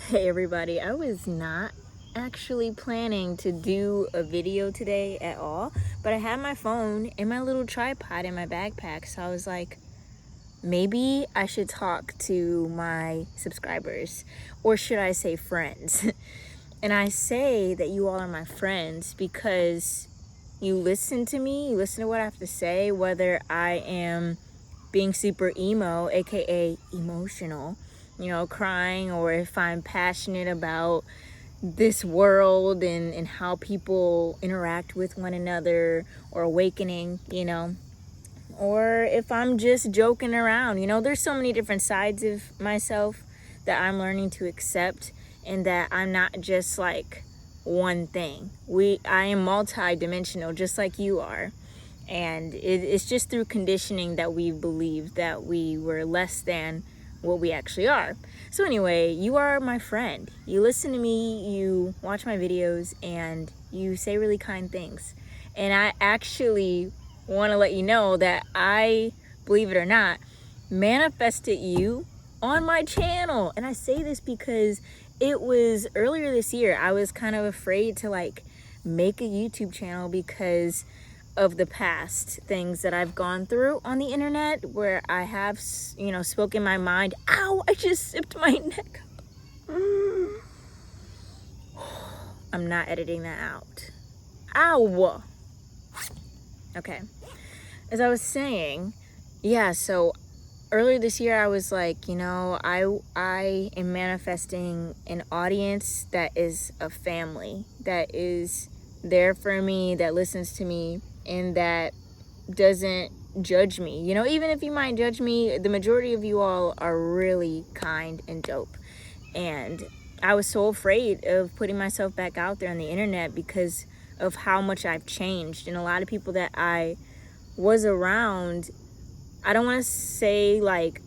Hey everybody, I was not actually planning to do a video today at all, but I had my phone and my little tripod in my backpack, so I was like, maybe I should talk to my subscribers, or should I say friends? And I say that you all are my friends because you listen to me, you listen to what I have to say, whether I am being super emo, aka emotional, crying, or if I'm passionate about this world and how people interact with one another, or awakening, or if I'm just joking around. There's so many different sides of myself that I'm learning to accept, and that I'm not just like one thing. I am multi-dimensional, just like you are. And it's just through conditioning that we believed that we were less than what we actually are. So anyway, you are my friend. You listen to me, you watch my videos, and you say really kind things. And I actually want to let you know that I, believe it or not, manifested you on my channel. And I say this because it was earlier this year. I was kind of afraid to make a YouTube channel because of the past things that I've gone through on the internet, where I have, spoken my mind. Ow, I just sipped my neck. I'm not editing that out. Ow. Okay. As I was saying, yeah, so earlier this year I was like, I am manifesting an audience that is a family, that is there for me, that listens to me, and that doesn't judge me. Even if you might judge me, the majority of you all are really kind and dope. And I was so afraid of putting myself back out there on the internet because of how much I've changed. And a lot of people that I was around, I don't want to say like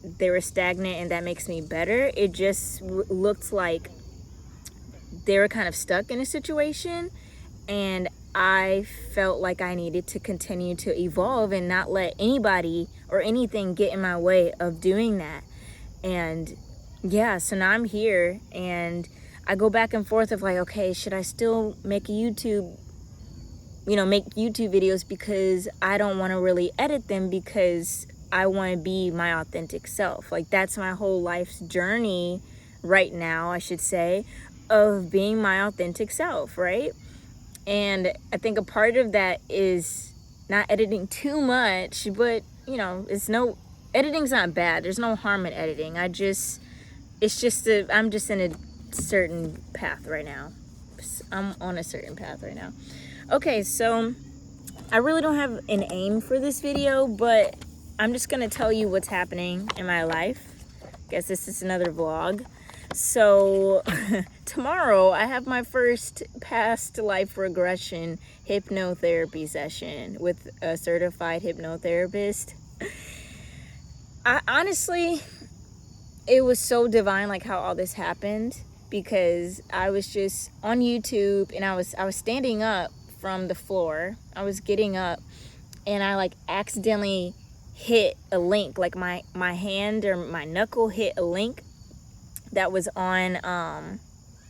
they were stagnant and that makes me better. It just looked like they were kind of stuck in a situation, and I felt like I needed to continue to evolve and not let anybody or anything get in my way of doing that. And yeah, so now I'm here, and I go back and forth of like, okay, should I still make YouTube videos, because I don't want to really edit them, because I want to be my authentic self. Like, that's my whole life's journey right now, I should say, of being my authentic self, right? And I think a part of that is not editing too much, but editing's not bad. There's no harm in editing. I'm just in a certain path right now. I'm on a certain path right now. Okay, so I really don't have an aim for this video, but I'm just gonna tell you what's happening in my life. Guess this is another vlog. So tomorrow I have my first past life regression hypnotherapy session with a certified hypnotherapist. Honestly, it was so divine, like how all this happened, because I was just on YouTube and I was standing up from the floor. I was getting up and I accidentally hit a link, like my hand or my knuckle hit a link that was on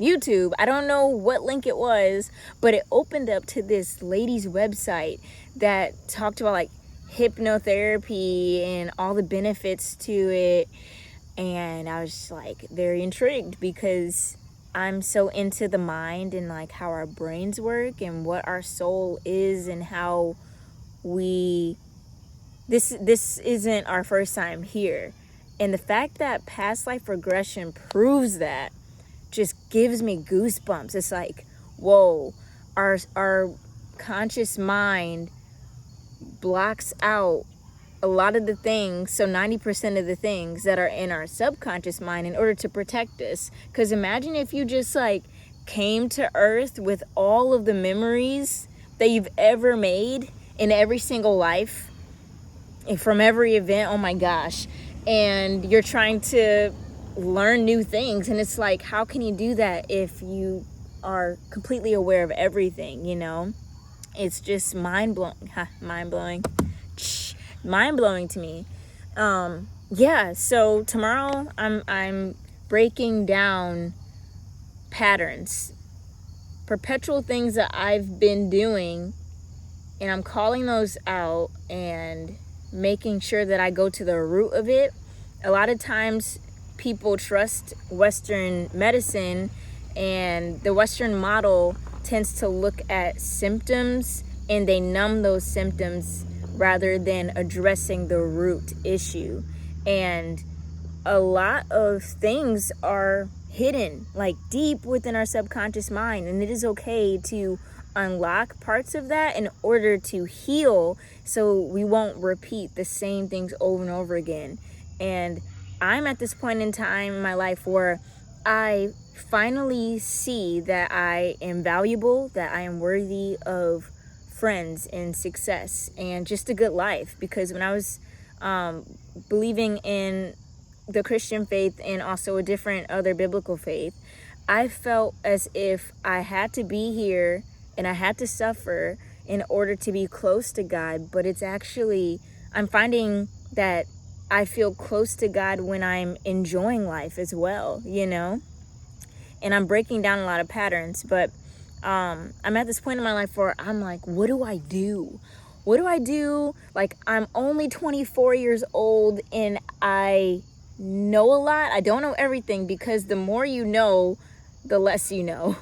YouTube. I don't know what link it was, but it opened up to this lady's website that talked about hypnotherapy and all the benefits to it. And I was very intrigued, because I'm so into the mind and how our brains work and what our soul is, and how this isn't our first time here. And the fact that past life regression proves that just gives me goosebumps. It's like, whoa, our conscious mind blocks out a lot of the things, so 90% of the things that are in our subconscious mind, in order to protect us. Because imagine if you just came to Earth with all of the memories that you've ever made in every single life, and from every event. Oh my gosh. And you're trying to learn new things, and it's like, how can you do that if you are completely aware of everything? It's just mind-blowing. Mind-blowing to me. Yeah, so tomorrow I'm breaking down patterns, perpetual things that I've been doing, and I'm calling those out and making sure that I go to the root of it. A lot of times people trust Western medicine, and the Western model tends to look at symptoms and they numb those symptoms rather than addressing the root issue. And a lot of things are hidden, like deep within our subconscious mind, and it is okay to unlock parts of that in order to heal, so we won't repeat the same things over and over again. And I'm at this point in time in my life where I finally see that I am valuable, that I am worthy of friends and success and just a good life. Because when I was believing in the Christian faith and also a different other biblical faith, I felt as if I had to be here and I had to suffer in order to be close to God. But it's actually, I'm finding that I feel close to God when I'm enjoying life as well, you know? And I'm breaking down a lot of patterns. But I'm at this point in my life where I'm like, what do I do? What do I do? Like, I'm only 24 years old and I know a lot. I don't know everything, because the more you know, the less you know.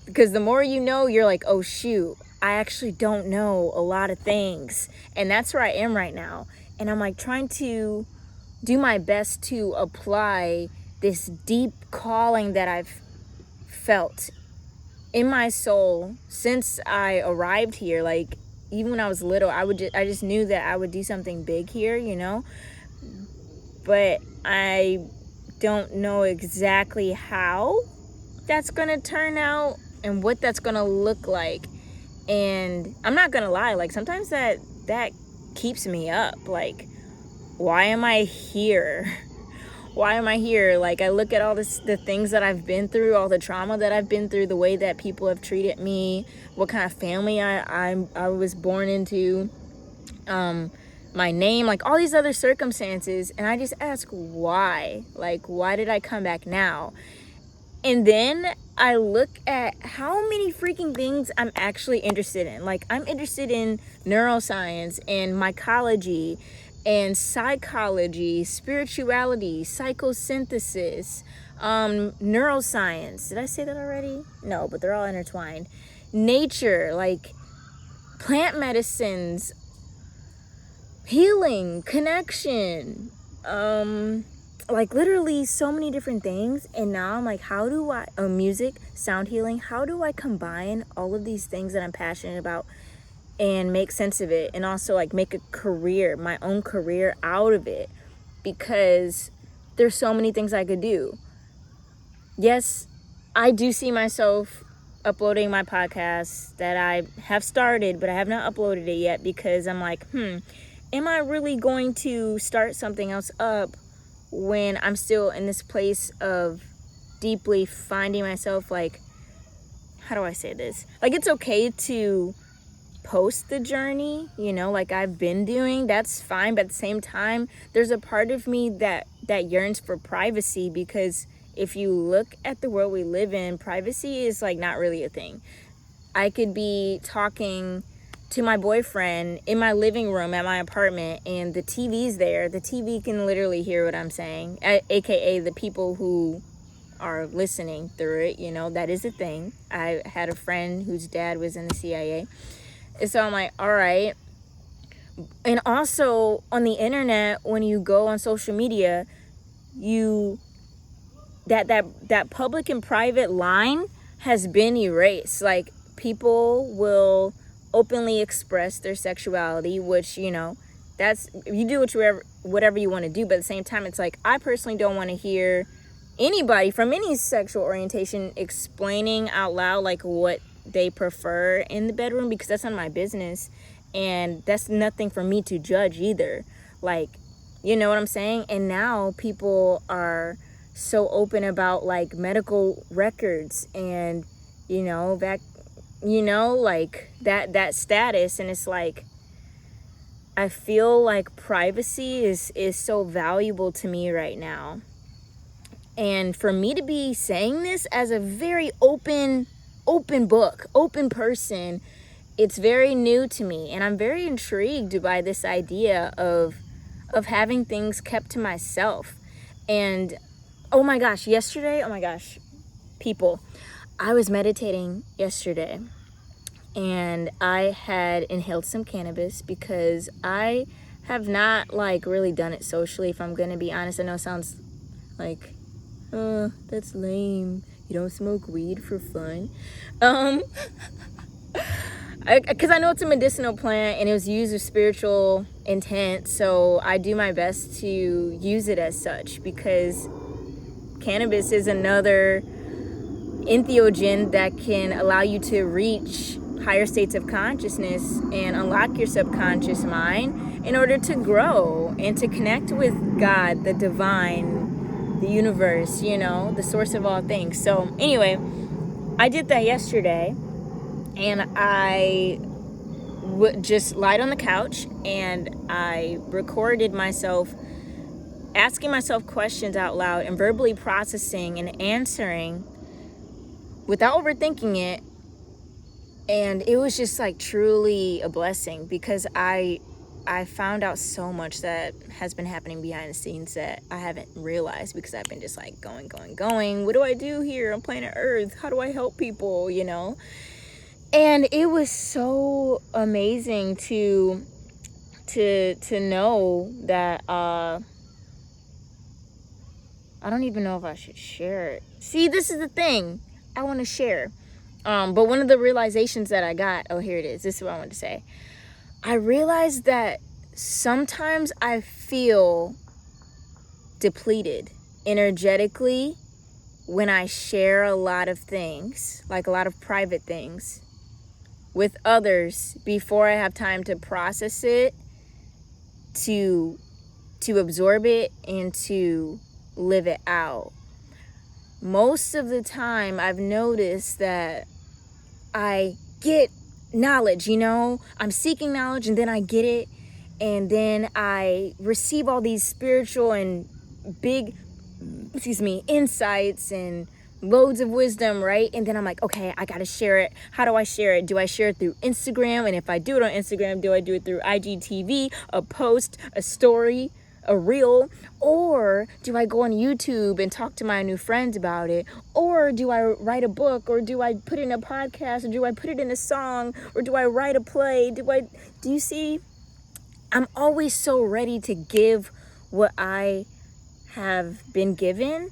Because the more you know, you're like, oh shoot, I actually don't know a lot of things. And that's where I am right now. And I'm like trying to do my best to apply this deep calling that I've felt in my soul since I arrived here. Like, even when I was little, I just knew that I would do something big here, you know? But I don't know exactly how that's gonna turn out and what that's gonna look like. And I'm not gonna lie, like, sometimes that keeps me up. Like, why am I here? Why am I here? Like, I look at all the things that I've been through, all the trauma that I've been through, the way that people have treated me, what kind of family I was born into, my name, like all these other circumstances. And I just ask, why? Like, why did I come back now? And then I look at how many freaking things I'm actually interested in. Like, I'm interested in neuroscience and mycology and psychology, spirituality, psychosynthesis, neuroscience. Did I say that already? No, but they're all intertwined. Nature, like plant medicines, healing, connection, like literally so many different things. And now I'm like, how do I, music, sound healing, how do I combine all of these things that I'm passionate about and make sense of it, and also like make a career, my own career out of it? Because there's so many things I could do. Yes, I do see myself uploading my podcast that I have started, but I have not uploaded it yet, because I'm like, am I really going to start something else up when I'm still in this place of deeply finding myself? Like, how do I say this? Like, it's okay to post the journey, you know, like I've been doing, that's fine. But at the same time, there's a part of me that yearns for privacy, because if you look at the world we live in, privacy is like not really a thing. I could be talking to my boyfriend in my living room at my apartment, and the TV's there. The TV can literally hear what I'm saying, aka the people who are listening through it, you know, that is a thing. I had a friend whose dad was in the CIA. And so I'm like, all right. And also on the internet, when you go on social media, that public and private line has been erased. Like, people will openly express their sexuality, which, you know, that's, you do whatever you want to do. But at the same time, it's like, I personally don't want to hear anybody from any sexual orientation explaining out loud like what they prefer in the bedroom, because that's not my business, and that's nothing for me to judge either. Like, you know what I'm saying? And now people are so open about like medical records and, you know, that, you know, like that status. And it's like, I feel like privacy is so valuable to me right now. And for me to be saying this as a very open book, open person, it's very new to me. And I'm very intrigued by this idea of having things kept to myself. And oh my gosh, people, I was meditating yesterday and I had inhaled some cannabis because I have not like really done it socially, if I'm gonna be honest. I know it sounds like, that's lame. You don't smoke weed for fun. Because I know it's a medicinal plant and it was used with spiritual intent, so I do my best to use it as such, because cannabis is another entheogen that can allow you to reach higher states of consciousness and unlock your subconscious mind in order to grow and to connect with God, the divine, the universe, the source of all things. So anyway, I did that yesterday, and I just lied on the couch and I recorded myself asking myself questions out loud and verbally processing and answering without overthinking it. And it was just like truly a blessing, because I found out so much that has been happening behind the scenes that I haven't realized, because I've been just like going. What do I do here on planet Earth? How do I help people, And it was so amazing to know that I don't even know if I should share it. See, this is the thing. I want to share. But one of the realizations that I got, here it is. This is what I wanted to say. I realized that sometimes I feel depleted energetically when I share a lot of things, like a lot of private things, with others before I have time to process it, to absorb it, and to live it out. Most of the time I've noticed that I get knowledge, I'm seeking knowledge, and then I get it, and then I receive all these spiritual and big insights and loads of wisdom, right? And then I'm like, okay, I gotta share it. How do I share it? Do I share it through Instagram? And if I do it on Instagram, do I do it through IGTV, a post, a story, a reel? Or do I go on YouTube and talk to my new friends about it? Or do I write a book? Or do I put it in a podcast? Or do I put it in a song? Or do I write a play? Do you see? I'm always so ready to give what I have been given,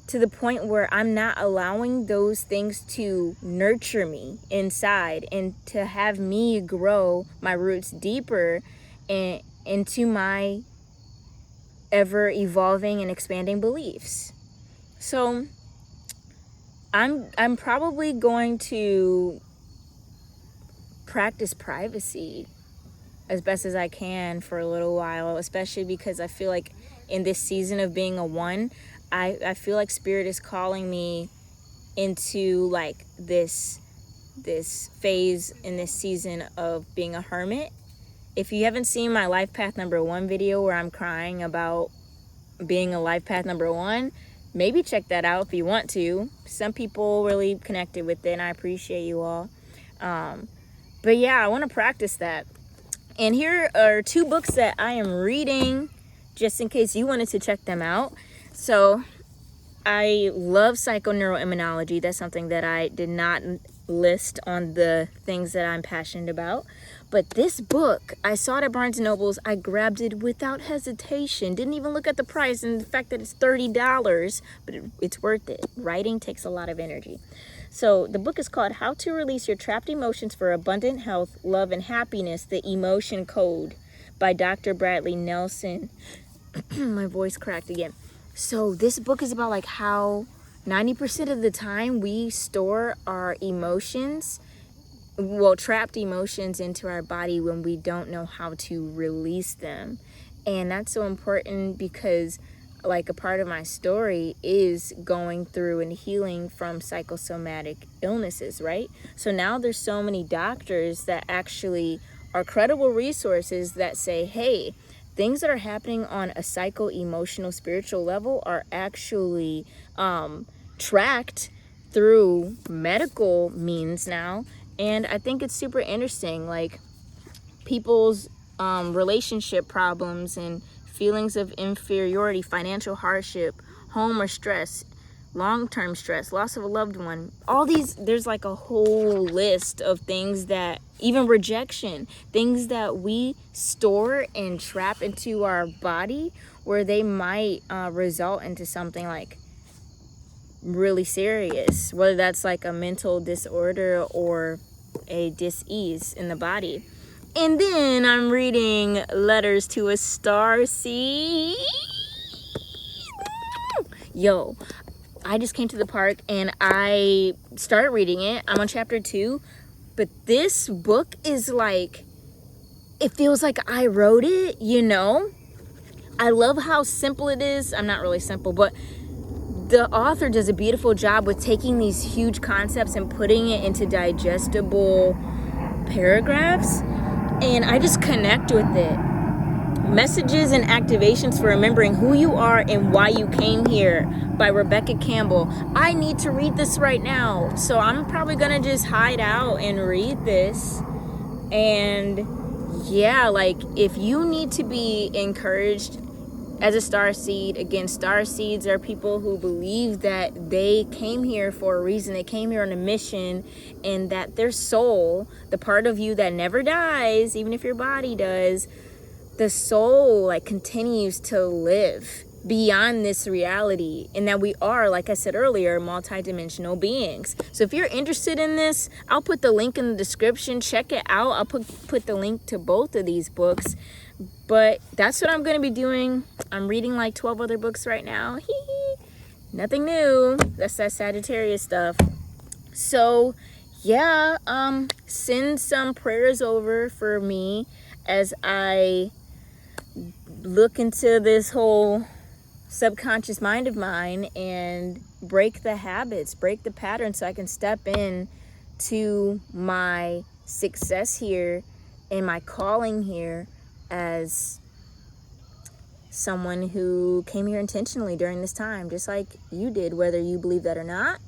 to the point where I'm not allowing those things to nurture me inside and to have me grow my roots deeper and into my ever evolving and expanding beliefs. So I'm probably going to practice privacy as best as I can for a little while, especially because I feel like in this season of being a one, I feel like Spirit is calling me into like this phase in this season of being a hermit. If you haven't seen my Life Path number 1 video where I'm crying about being a Life Path number 1, maybe check that out if you want to. Some people really connected with it, and I appreciate you all. But yeah, I want to practice that. And here are 2 books that I am reading, just in case you wanted to check them out. So I love psychoneuroimmunology. That's something that I did not list on the things that I'm passionate about. But this book, I saw it at Barnes & Noble's. I grabbed it without hesitation. Didn't even look at the price and the fact that it's $30, but it's worth it. Writing takes a lot of energy. So the book is called How to Release Your Trapped Emotions for Abundant Health, Love, and Happiness, The Emotion Code by Dr. Bradley Nelson. My voice cracked again. So this book is about like how 90% of the time we store our emotions, trapped emotions, into our body when we don't know how to release them. And that's so important because like a part of my story is going through and healing from psychosomatic illnesses, right? So now there's so many doctors that actually are credible resources that say, hey, things that are happening on a psycho, emotional, spiritual level are actually tracked through medical means now. And I think it's super interesting, like people's relationship problems and feelings of inferiority, financial hardship, home or stress, long-term stress, loss of a loved one, all these, there's like a whole list of things that, even rejection, things that we store and trap into our body where they might result into something like really serious, whether that's like a mental disorder or a dis-ease in the body. And then I'm reading Letters to a Starseed. Yo, I just came to the park and I started reading it. I'm on chapter 2, but this book is like, it feels like I wrote it, you know? I love how simple it is. I'm not really simple, but the author does a beautiful job with taking these huge concepts and putting it into digestible paragraphs. And I just connect with it. Messages and Activations for Remembering Who You Are and Why You Came Here by Rebecca Campbell. I need to read this right now. So I'm probably going to just hide out and read this. And yeah, like if you need to be encouraged as a starseed, again, starseeds are people who believe that they came here for a reason. They came here on a mission, and that their soul, the part of you that never dies, even if your body does, the soul like continues to live beyond this reality, and that we are, like I said earlier, multidimensional beings. So if you're interested in this, I'll put the link in the description. Check it out. I'll put the link to both of these books. But that's what I'm going to be doing. I'm reading like 12 other books right now. Nothing new. That's that Sagittarius stuff. So yeah, send some prayers over for me as I look into this whole subconscious mind of mine and break the habits, break the patterns, so I can step in to my success here and my calling here as someone who came here intentionally during this time, just like you did, whether you believe that or not.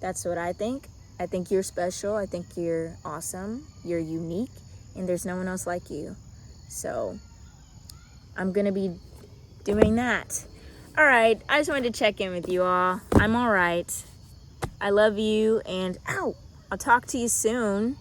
That's what I think. I think you're special. I think you're awesome. You're unique, and there's no one else like you. So I'm gonna be doing that. All right, I just wanted to check in with you all. I'm all right. I love you, and I'll talk to you soon.